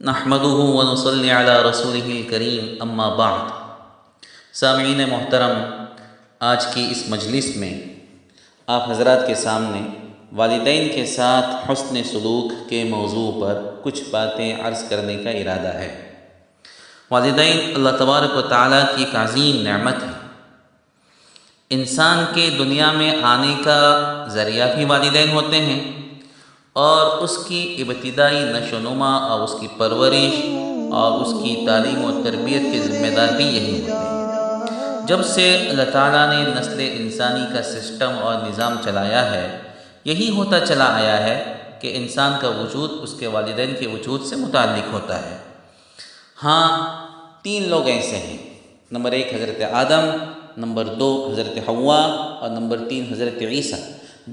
نحمده ونصلی علی رسولہ الکریم اما بعد۔ سامعین محترم، آج کی اس مجلس میں آپ حضرات کے سامنے والدین کے ساتھ حسن سلوک کے موضوع پر کچھ باتیں عرض کرنے کا ارادہ ہے۔ والدین اللہ تبارک و تعالیٰ کی ایک عظیم نعمت ہے۔ انسان کے دنیا میں آنے کا ذریعہ بھی والدین ہوتے ہیں، اور اس کی ابتدائی نشو و نما اور اس کی پرورش اور اس کی تعلیم و تربیت کے ذمہ دار بھی یہی ہوتے ہیں۔ جب سے اللہ تعالیٰ نے نسل انسانی کا سسٹم اور نظام چلایا ہے، یہی ہوتا چلا آیا ہے کہ انسان کا وجود اس کے والدین کے وجود سے متعلق ہوتا ہے۔ ہاں، 3 لوگ ایسے ہیں۔ نمبر 1 حضرت آدم، نمبر 2 حضرت حوا، اور نمبر 3 حضرت عیسیٰ،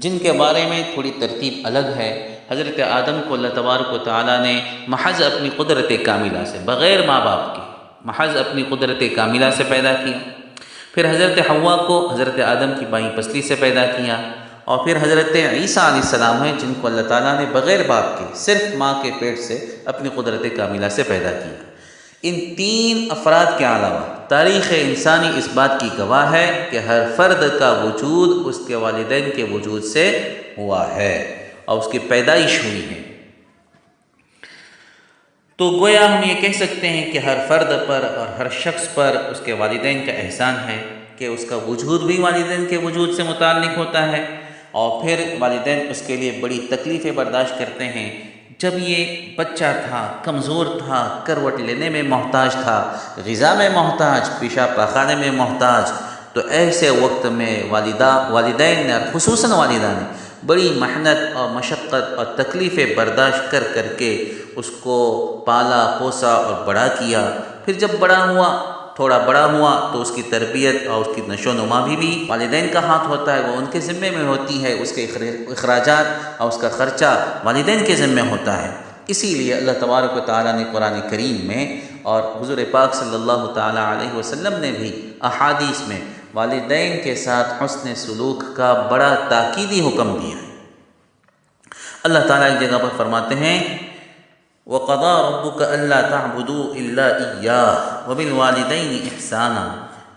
جن کے بارے میں تھوڑی ترتیب الگ ہے۔ حضرت آدم کو اللہ تبارک و تعالیٰ نے محض اپنی قدرت کاملہ سے، بغیر ماں باپ کے، محض اپنی قدرت کاملہ سے پیدا کیا۔ پھر حضرت حوا کو حضرت آدم کی بائیں پسلی سے پیدا کیا، اور پھر حضرت عیسیٰ علیہ السلام ہیں جن کو اللہ تعالیٰ نے بغیر باپ کے، صرف ماں کے پیٹ سے اپنی قدرت کاملہ سے پیدا کیا۔ ان 3 افراد کے علاوہ تاریخ انسانی اس بات کی گواہ ہے کہ ہر فرد کا وجود اس کے والدین کے وجود سے ہوا ہے اور اس کی پیدائش ہوئی ہے۔ تو گویا ہم یہ کہہ سکتے ہیں کہ ہر فرد پر اور ہر شخص پر اس کے والدین کا احسان ہے کہ اس کا وجود بھی والدین کے وجود سے متعلق ہوتا ہے، اور پھر والدین اس کے لیے بڑی تکلیفیں برداشت کرتے ہیں۔ جب یہ بچہ تھا، کمزور تھا، کروٹ لینے میں محتاج تھا، غذا میں محتاج، پیشاب پاخانے میں محتاج، تو ایسے وقت میں والدین نے، اور خصوصاً والدہ نے، بڑی محنت اور مشقت اور تکلیفیں برداشت کر کے اس کو پالا پوسا اور بڑا کیا۔ پھر جب تھوڑا بڑا ہوا تو اس کی تربیت اور اس کی نشو و نما بھی والدین کا ہاتھ ہوتا ہے، وہ ان کے ذمے میں ہوتی ہے، اس کے اخراجات اور اس کا خرچہ والدین کے ذمے ہوتا ہے۔ اسی لیے اللہ تبارک و تعالیٰ نے قرآن کریم میں اور حضور پاک صلی اللہ تعالیٰ علیہ وسلم نے بھی احادیث میں والدین کے ساتھ حسن سلوک کا بڑا تاکیدی حکم دیا ہے۔ اللہ تعالیٰ ایک جگہ پر فرماتے ہیں، وَقَضَىٰ رَبُّكَ أَلَّا تَعْبُدُوا إِلَّا إِيَّاهُ وَبِالْوَالِدَيْنِ إِحْسَانًا۔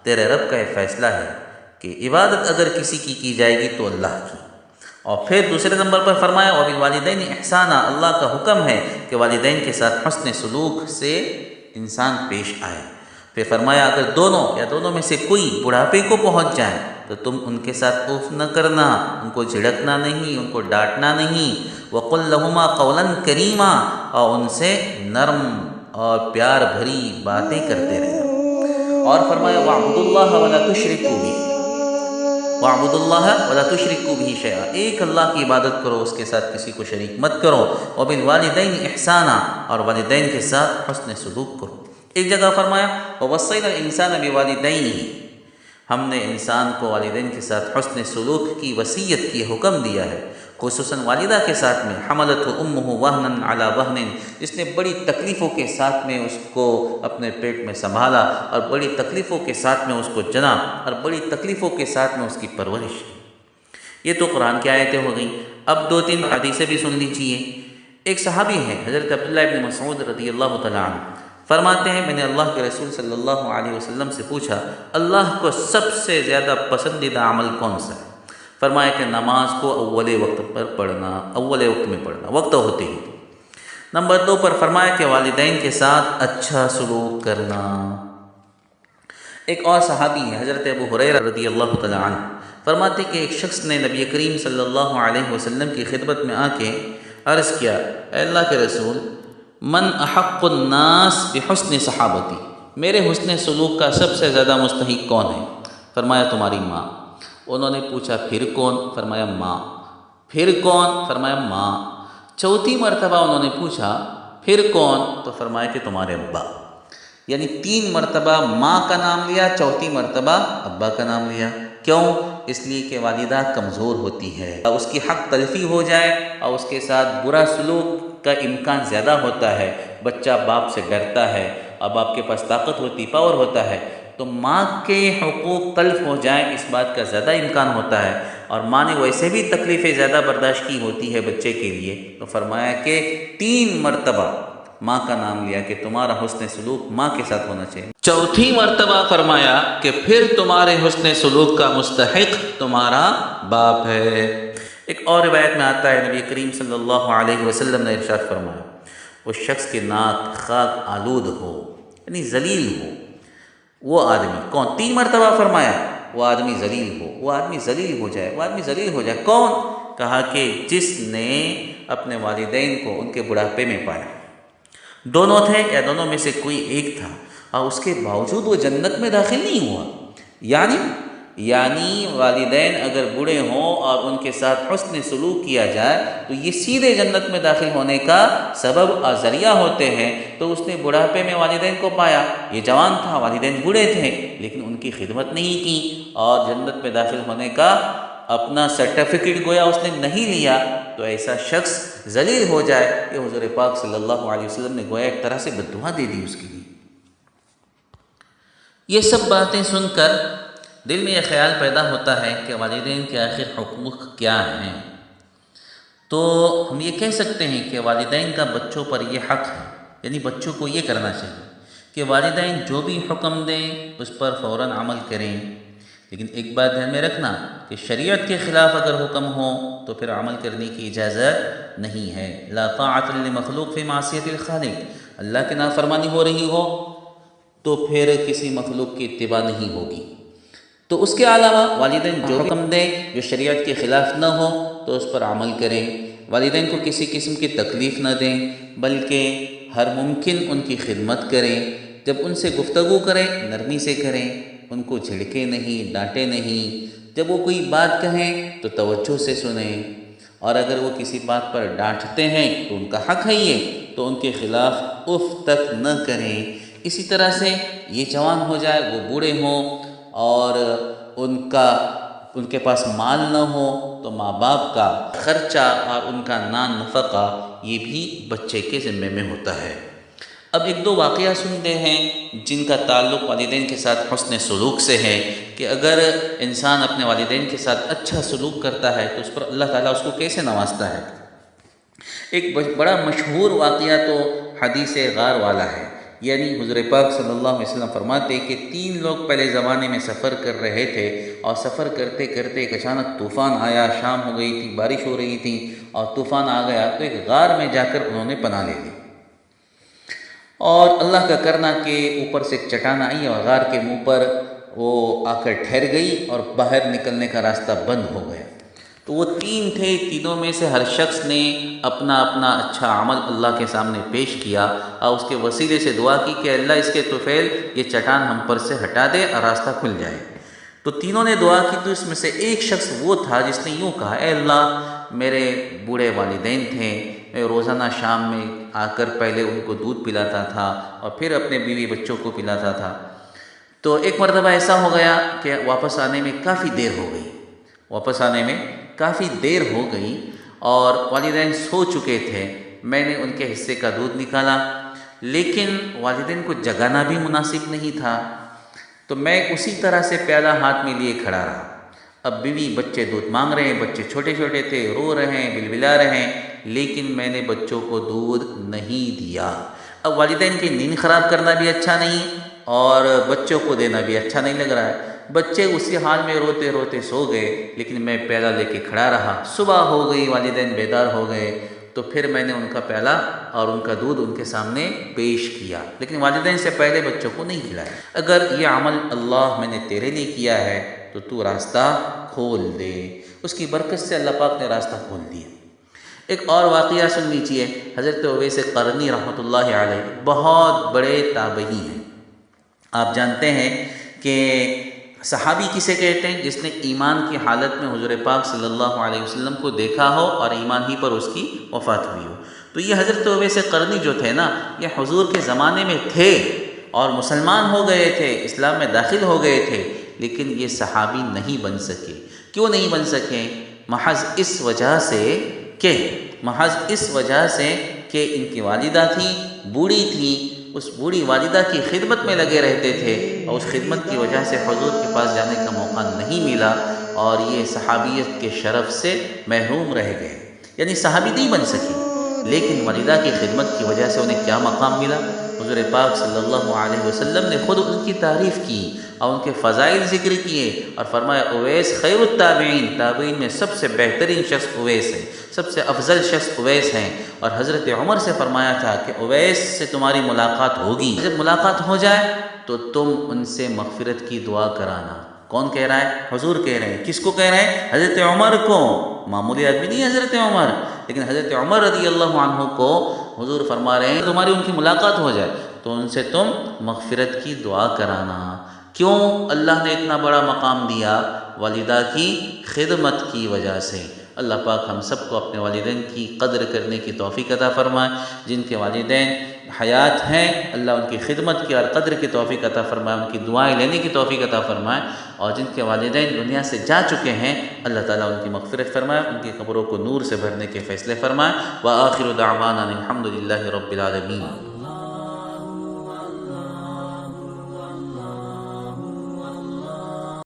تیرے رب کا یہ فیصلہ ہے کہ عبادت اگر کسی کی جائے گی تو اللہ کی۔ اور پھر دوسرے نمبر پر فرمایا وَبِالْوَالِدَيْنِ إِحْسَانًا، اللہ کا حکم ہے کہ والدین کے ساتھ حسن سلوک سے انسان پیش آئے۔ پھر فرمایا اگر دونوں میں سے کوئی بڑھاپے کو پہنچ جائے تو تم ان کے ساتھ اوف نہ کرنا، ان کو جھڑکنا نہیں، ان کو ڈانٹنا نہیں۔ وَقُلْ لَهُمَا قَوْلًا كَرِيمًا، اور ان سے نرم اور پیار بھری باتیں کرتے رہنا۔ اور فرمایا وَاعْبُدُوا اللَّهَ وَلَا تُشْرِكُوا بِهِ، وَاعْبُدُوا اللَّهَ وَلَا تُشْرِكُوا بِهِ شَيْئًا، ایک اللہ کی عبادت کرو، اس کے ساتھ کسی کو شریک مت کرو۔ وَبِالْوَالِدَيْنِ إِحْسَانًا، اور والدین کے ساتھ حسن سلوک کرو۔ ایک جگہ فرمایا وَوَصَّيْنَا الْإِنسَانَ بِوَالِدَيْهِ، ہم نے انسان کو والدین کے ساتھ حسن سلوک کی وصیت کی حکم دیا ہے، خصوصاً والدہ کے ساتھ میں۔ حملتہ امہ وہنا علی وہن، جس نے بڑی تکلیفوں کے ساتھ میں اس کو اپنے پیٹ میں سنبھالا، اور بڑی تکلیفوں کے ساتھ میں اس کو جنا، اور بڑی تکلیفوں کے ساتھ میں اس کی پرورش کی۔ یہ تو قرآن کی آیتیں ہو گئیں۔ اب 2-3 حدیثیں بھی سن لیجیے۔ ایک صحابی ہے حضرت عبداللہ ابن مسعود رضی اللہ تعالیٰ عنہ، فرماتے ہیں میں نے اللہ کے رسول صلی اللہ علیہ وسلم سے پوچھا اللہ کو سب سے زیادہ پسندیدہ عمل کون سا ہے؟ فرمایا کہ نماز کو اول وقت میں پڑھنا، وقت ہوتے ہی۔ نمبر 2 پر فرمایا کہ والدین کے ساتھ اچھا سلوک کرنا۔ ایک اور صحابی ہے حضرت ابو ہریرہ رضی اللہ تعالیٰ عنہ، فرماتے کہ ایک شخص نے نبی کریم صلی اللہ علیہ وسلم کی خدمت میں آ کے عرض کیا، اے اللہ کے رسول، من احق الناس بحسن صحابتی، میرے حسن سلوک کا سب سے زیادہ مستحق کون ہے؟ فرمایا تمہاری ماں۔ انہوں نے پوچھا پھر کون؟ فرمایا ماں۔ پھر کون؟ فرمایا ماں۔ چوتھی مرتبہ انہوں نے پوچھا پھر کون؟ تو فرمایا کہ تمہارے ابا۔ یعنی 3 مرتبہ ماں کا نام لیا، چوتھی مرتبہ ابا کا نام لیا۔ کیوں؟ اس لیے کہ والدہ کمزور ہوتی ہے، اس کی حق تلفی ہو جائے اور اس کے ساتھ برا سلوک کا امکان زیادہ ہوتا ہے۔ بچہ باپ سے ڈرتا ہے، اب آپ کے پاس طاقت ہوتی، پاور ہوتا ہے، تو ماں کے حقوق تلف ہو جائیں اس بات کا زیادہ امکان ہوتا ہے۔ اور ماں نے ویسے بھی تکلیفیں زیادہ برداشت کی ہوتی ہے بچے کے لیے، تو فرمایا کہ 3 مرتبہ ماں کا نام لیا کہ تمہارا حسن سلوک ماں کے ساتھ ہونا چاہیے۔ چوتھی مرتبہ فرمایا کہ پھر تمہارے حسن سلوک کا مستحق تمہارا باپ ہے۔ ایک اور روایت میں آتا ہے نبی کریم صلی اللہ علیہ وسلم نے ارشاد فرمایا، اس شخص کے ناک خاک آلود ہو، یعنی ذلیل ہو، وہ آدمی کون؟ 3 مرتبہ فرمایا وہ آدمی ذلیل ہو، وہ آدمی ذلیل ہو جائے، وہ آدمی ذلیل ہو جائے۔ کون؟ کہا کہ جس نے اپنے والدین کو ان کے بڑھاپے میں پایا، دونوں تھے یا دونوں میں سے کوئی ایک تھا، اور اس کے باوجود وہ جنت میں داخل نہیں ہوا۔ یعنی والدین اگر بوڑھے ہوں اور ان کے ساتھ حسن سلوک کیا جائے تو یہ سیدھے جنت میں داخل ہونے کا سبب اور ذریعہ ہوتے ہیں۔ تو اس نے بڑھاپے میں والدین کو پایا، یہ جوان تھا، والدین بوڑھے تھے، لیکن ان کی خدمت نہیں کی اور جنت میں داخل ہونے کا اپنا سرٹیفکیٹ گویا اس نے نہیں لیا، تو ایسا شخص ذلیل ہو جائے۔ یہ حضور پاک صلی اللہ علیہ وسلم نے گویا ایک طرح سے بددعا دے دی اس کے لیے۔ یہ سب باتیں سن کر دل میں یہ خیال پیدا ہوتا ہے کہ والدین کے آخر حقوق کیا ہیں۔ تو ہم یہ کہہ سکتے ہیں کہ والدین کا بچوں پر یہ حق ہے، یعنی بچوں کو یہ کرنا چاہیے کہ والدین جو بھی حکم دیں اس پر فوراً عمل کریں، لیکن ایک بات دھیان میں رکھنا کہ شریعت کے خلاف اگر حکم ہو تو پھر عمل کرنے کی اجازت نہیں ہے۔ لا طاعۃ لمخلوق فی معصیۃ الخالق، اللہ کی نافرمانی ہو رہی ہو تو پھر کسی مخلوق کی اتباع نہیں ہوگی۔ تو اس کے علاوہ والدین جو حکم دیں جو شریعت کے خلاف نہ ہو تو اس پر عمل کریں، والدین کو کسی قسم کی تکلیف نہ دیں بلکہ ہر ممکن ان کی خدمت کریں۔ جب ان سے گفتگو کریں نرمی سے کریں، ان کو جھڑکیں نہیں، ڈانٹیں نہیں۔ جب وہ کوئی بات کہیں تو توجہ سے سنیں، اور اگر وہ کسی بات پر ڈانٹتے ہیں تو ان کا حق ہے یہ، تو ان کے خلاف اف تک نہ کریں۔ اسی طرح سے یہ جوان ہو جائے، وہ بوڑھے ہوں اور ان کے پاس مال نہ ہو تو ماں باپ کا خرچہ اور ان کا نفقہ یہ بھی بچے کے ذمے میں ہوتا ہے۔ اب ایک دو واقعہ سنتے ہیں جن کا تعلق والدین کے ساتھ حسن سلوک سے ہے، کہ اگر انسان اپنے والدین کے ساتھ اچھا سلوک کرتا ہے تو اس پر اللہ تعالیٰ اس کو کیسے نوازتا ہے۔ ایک بڑا مشہور واقعہ تو حدیث غار والا ہے، یعنی حضور پاک صلی اللہ علیہ وسلم فرماتے کہ 3 لوگ پہلے زمانے میں سفر کر رہے تھے، اور سفر کرتے کرتے ایک اچانک طوفان آیا، شام ہو گئی تھی، بارش ہو رہی تھی اور طوفان آ گیا، تو ایک غار میں جا کر انہوں نے پناہ لے لی، اور اللہ کا کرنا کہ اوپر سے ایک چٹان آئی اور غار کے منہ پر وہ آ کر ٹھہر گئی اور باہر نکلنے کا راستہ بند ہو گیا۔ تو وہ 3 تھے، تینوں میں سے ہر شخص نے اپنا اپنا اچھا عمل اللہ کے سامنے پیش کیا اور اس کے وسیلے سے دعا کی کہ اللہ اس کے طفیل یہ چٹان ہم پر سے ہٹا دے اور راستہ کھل جائے۔ تو تینوں نے دعا کی، تو اس میں سے ایک شخص وہ تھا جس نے یوں کہا، اے اللہ میرے بوڑھے والدین تھے، میں روزانہ شام میں آ کر پہلے ان کو دودھ پلاتا تھا اور پھر اپنے بیوی بچوں کو پلاتا تھا۔ تو ایک مرتبہ ایسا ہو گیا کہ واپس آنے میں کافی دیر ہو گئی اور والدین سو چکے تھے۔ میں نے ان کے حصے کا دودھ نکالا، لیکن والدین کو جگانا بھی مناسب نہیں تھا، تو میں اسی طرح سے پیالہ ہاتھ میں لیے کھڑا رہا۔ اب بیوی بچے دودھ مانگ رہے ہیں، بچے چھوٹے چھوٹے تھے، رو رہے ہیں، بلبلا رہے ہیں، لیکن میں نے بچوں کو دودھ نہیں دیا۔ اب والدین کی نیند خراب کرنا بھی اچھا نہیں اور بچوں کو دینا بھی اچھا نہیں لگ رہا ہے۔ بچے اسی حال میں روتے روتے سو گئے، لیکن میں پیالہ لے کے کھڑا رہا۔ صبح ہو گئی، والدین بیدار ہو گئے، تو پھر میں نے ان کا پیالہ اور ان کا دودھ ان کے سامنے پیش کیا، لیکن والدین سے پہلے بچوں کو نہیں کھلایا۔ اگر یہ عمل اللہ میں نے تیرے لیے کیا ہے تو تو راستہ کھول دے۔ اس کی برکت سے اللہ پاک نے راستہ کھول دیا۔ ایک اور واقعہ سن لیجیے، حضرت اویس قرنی رحمۃ اللہ علیہ بہت بڑے تابعی ہیں۔ آپ جانتے ہیں کہ صحابی کسے کہتے ہیں؟ جس نے ایمان کی حالت میں حضور پاک صلی اللہ علیہ وسلم کو دیکھا ہو اور ایمان ہی پر اس کی وفات ہوئی ہو۔ تو یہ حضرت اویس قرنی جو تھے نا، یہ حضور کے زمانے میں تھے اور مسلمان ہو گئے تھے، اسلام میں داخل ہو گئے تھے، لیکن یہ صحابی نہیں بن سکے۔ کیوں نہیں بن سکے؟ محض اس وجہ سے کہ ان کی والدہ تھی، بوڑھی تھی، اس بوڑھی والدہ کی خدمت میں لگے رہتے تھے، اور اس خدمت کی وجہ سے حضور کے پاس جانے کا موقع نہیں ملا، اور یہ صحابیت کے شرف سے محروم رہ گئے، یعنی صحابی نہیں بن سکی، لیکن والدہ کی خدمت کی وجہ سے انہیں کیا مقام ملا؟ حضور پاک صلی اللہ علیہ وسلم نے خود ان کی تعریف کی اور ان کے فضائل ذکر کیے اور فرمایا اویس خیر التابعین، تابعین میں سب سے بہترین شخص اویس ہے، سب سے افضل شخص اویس ہیں۔ اور حضرت عمر سے فرمایا تھا کہ اویس سے تمہاری ملاقات ہوگی، جب ملاقات ہو جائے تو تم ان سے مغفرت کی دعا کرانا۔ کون کہہ رہا ہے؟ حضور کہہ رہے ہیں۔ کس کو کہہ رہے ہیں؟ حضرت عمر کو، معمولی آدمی نہیں حضرت عمر، لیکن حضرت عمر رضی اللہ عنہ کو حضور فرما رہے ہیں تمہاری ان کی ملاقات ہو جائے تو ان سے تم مغفرت کی دعا کرانا۔ کیوں اللہ نے اتنا بڑا مقام دیا؟ والدہ کی خدمت کی وجہ سے۔ اللہ پاک ہم سب کو اپنے والدین کی قدر کرنے کی توفیق عطا فرمائے۔ جن کے والدین حیات ہیں اللہ ان کی خدمت کی اور قدر کی توفیق عطا فرمائے، ان کی دعائیں لینے کی توفیق عطا فرمائے، اور جن کے والدین دنیا سے جا چکے ہیں اللہ تعالیٰ ان کی مغفرت فرمائے، ان کی قبروں کو نور سے بھرنے کے فیصلے فرمائے۔ وآخر دعوانا الحمد للہ رب العالمین۔